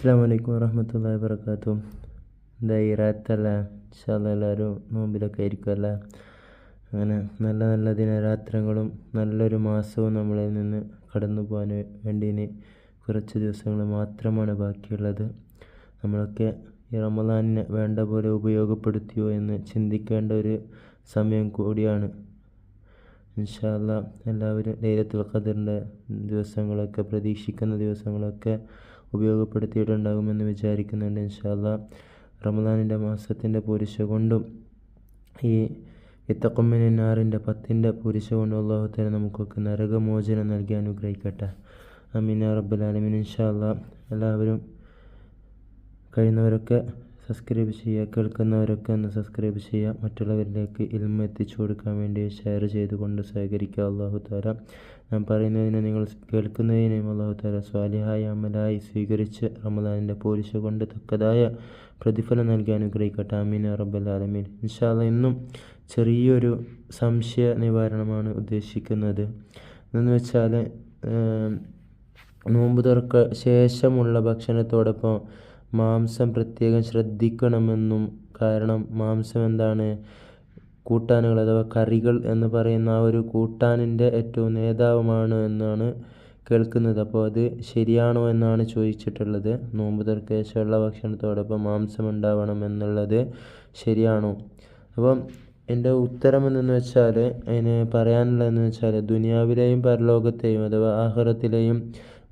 അസ്സലാമു അലൈക്കും വറഹ്മത്തുള്ളാഹി വബറകാതുഹു. എന്തായി രാത്തല്ല ഇൻഷാല്ലാ എല്ലാവരും നോമ്പിലൊക്കെ ആയിരിക്കുമല്ല. അങ്ങനെ നല്ല നല്ല ദിനരാത്രങ്ങളും നല്ലൊരു മാസവും നമ്മളിൽ നിന്ന് കടന്നു പോകാൻ വേണ്ടി ഇനി കുറച്ച് ദിവസങ്ങൾ മാത്രമാണ് ബാക്കിയുള്ളത്. നമ്മളൊക്കെ ഈ റമദാനിനെ വേണ്ട പോലെ ഉപയോഗപ്പെടുത്തിയോ എന്ന് ചിന്തിക്കേണ്ട ഒരു സമയം കൂടിയാണ്. ഇൻഷാല്ലാ എല്ലാവരും ലൈലത്തുൽ ഖദറിൻ്റെ ദിവസങ്ങളൊക്കെ പ്രതീക്ഷിക്കുന്ന ദിവസങ്ങളൊക്കെ ഉപയോഗപ്പെടുത്തിയിട്ടുണ്ടാകുമെന്ന് വിചാരിക്കുന്നുണ്ട്. ഇൻഷാല്ലാ റമദാനിൻ്റെ മാസത്തിൻ്റെ പൂരിശ കൊണ്ടും ഈ ഇത്തഖുമ്മിനാറിൻ്റെ 10ൻ്റെ പൂരിശ കൊണ്ടും അല്ലാഹു തആല നമുക്കൊക്കെ നരകമോചനം നൽകി അനുഗ്രഹിക്കട്ടെ. ആമീൻ യാ റബ്ബൽ ആലമീൻ. ഇൻഷാല്ലാ എല്ലാവരും കഴിയുന്നവരൊക്കെ സബ്സ്ക്രൈബ് ചെയ്യുക, കേൾക്കുന്നവരൊക്കെ ഒന്ന് സബ്സ്ക്രൈബ് ചെയ്യുക, മറ്റുള്ളവരിലേക്ക് ഇൽമ എത്തിച്ചു കൊടുക്കാൻ വേണ്ടി ഷെയർ ചെയ്തുകൊണ്ട് സഹകരിക്കുക. അല്ലാഹു തആല ഞാൻ പറയുന്നതിനെ നിങ്ങൾ കേൾക്കുന്നതിനെയും അല്ലാഹു തആല സ്വാലിഹായ അമലായി സ്വീകരിച്ച് റമദാനിൻ്റെ പൂരിശ കൊണ്ട് തക്കതായ പ്രതിഫലം നൽകി അനുഗ്രഹിക്കട്ടെ. ആമീൻ യാ റബ്ബൽ ആലമീൻ. ഇൻഷാല്ലാ ഇന്നും ചെറിയൊരു സംശയ നിവാരണമാണ് ഉദ്ദേശിക്കുന്നത്. എന്ന് വെച്ചാൽ നോമ്പ് തുറക്ക ശേഷമുള്ള ഭക്ഷണത്തോടൊപ്പം മാംസം പ്രത്യേകം ശ്രദ്ധിക്കണമെന്നും, കാരണം മാംസം എന്താണ് കൂട്ടാനുകൾ അഥവാ കറികൾ എന്ന് പറയുന്ന ആ ഒരു കൂട്ടാനിൻ്റെ ഏറ്റവും നേതാവുമാണ് എന്നാണ് കേൾക്കുന്നത്. അപ്പോൾ അത് ശരിയാണോ എന്നാണ് ചോദിച്ചിട്ടുള്ളത്. നോമ്പ് തുറക്ക ശേഷമുള്ള ഭക്ഷണത്തോടൊപ്പം മാംസം ഉണ്ടാവണം എന്നുള്ളത് ശരിയാണോ? അപ്പം എൻ്റെ ഉത്തരം എന്തെന്ന് വെച്ചാൽ, അതിന് പറയാനുള്ളതെന്ന് വെച്ചാൽ, ദുനിയാവിലെയും പരലോകത്തെയും അഥവാ ആഖിറത്തിലെയും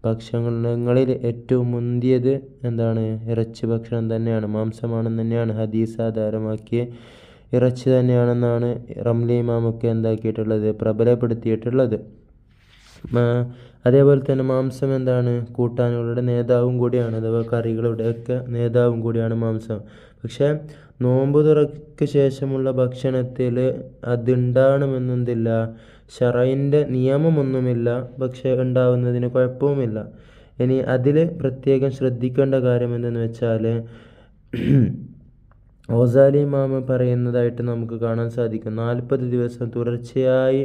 ഭക്ഷണങ്ങളിൽ ഏറ്റവും മുന്തിയത് എന്താണ്? ഇറച്ചി ഭക്ഷണം തന്നെയാണ്, മാംസമാണെന്ന് തന്നെയാണ് ഹദീസ് ആധാരമാക്കിയ ഇറച്ചി തന്നെയാണെന്നാണ് റംലി ഇമാമൊക്കെ എന്താക്കിയിട്ടുള്ളത്, പ്രബലപ്പെടുത്തിയിട്ടുള്ളത്. അതേപോലെ തന്നെ മാംസം എന്താണ്? കൂട്ടാനുകളുടെ നേതാവും കൂടിയാണ്, അഥവാ കറികളുടെയൊക്കെ നേതാവും കൂടിയാണ് മാംസം. പക്ഷേ നോമ്പ് തുറക്ക് ശേഷമുള്ള ഭക്ഷണത്തിൽ അതുണ്ടാകണമെന്നൊന്നില്ല, ശറഈൻ്റെ നിയമമൊന്നുമില്ല. പക്ഷേ ഉണ്ടാവുന്നതിന് കുഴപ്പവുമില്ല. ഇനി അതിൽ പ്രത്യേകം ശ്രദ്ധിക്കേണ്ട കാര്യം എന്തെന്ന് വെച്ചാൽ, ഗസാലി ഇമാം പറയുന്നതായിട്ട് നമുക്ക് കാണാൻ സാധിക്കും, 40 ദിവസം തുടർച്ചയായി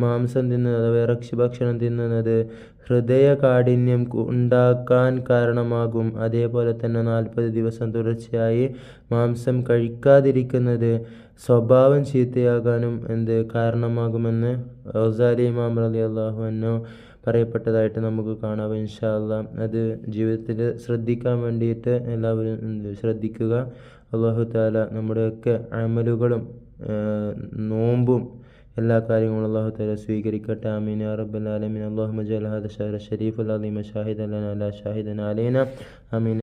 മാംസം തിന്നുന്നത് അഥവാ ഇറച്ചി ഭക്ഷണം തിന്നുന്നത് ഹൃദയകാഠിന്യം ഉണ്ടാക്കാൻ കാരണമാകും. അതേപോലെ തന്നെ 40 ദിവസം തുടർച്ചയായി മാംസം കഴിക്കാതിരിക്കുന്നത് സ്വഭാവം ചീത്തയാകാനും കാരണമാകുമെന്ന് ഗസാലി ഇമാം റളിയല്ലാഹു അൻഹു പറയപ്പെട്ടതായിട്ട് നമുക്ക് കാണാം. ഇൻഷാ അല്ലാഹ് അത് ജീവിതത്തിൽ ശ്രദ്ധിക്കാൻ വേണ്ടിയിട്ട് എല്ലാവരും ശ്രദ്ധിക്കുക. അല്ലാഹു തആല നമ്മുടെയൊക്കെ അമലുകളും നോമ്പും എല്ലാ കാര്യങ്ങളും അല്ലാഹു തആല സ്വീകരിക്കട്ടെ. ആമീൻ യാ റബ്ബൽ ആലമീൻ. അല്ലാഹുമ്മ ജഅൽ ഹാദാ ശഹ്റ ശരീഫൽ അളീമ ഷാഹിദൻ ലനാ ലാ ഷാഹിദൻ അലൈനാ. ആമീൻ.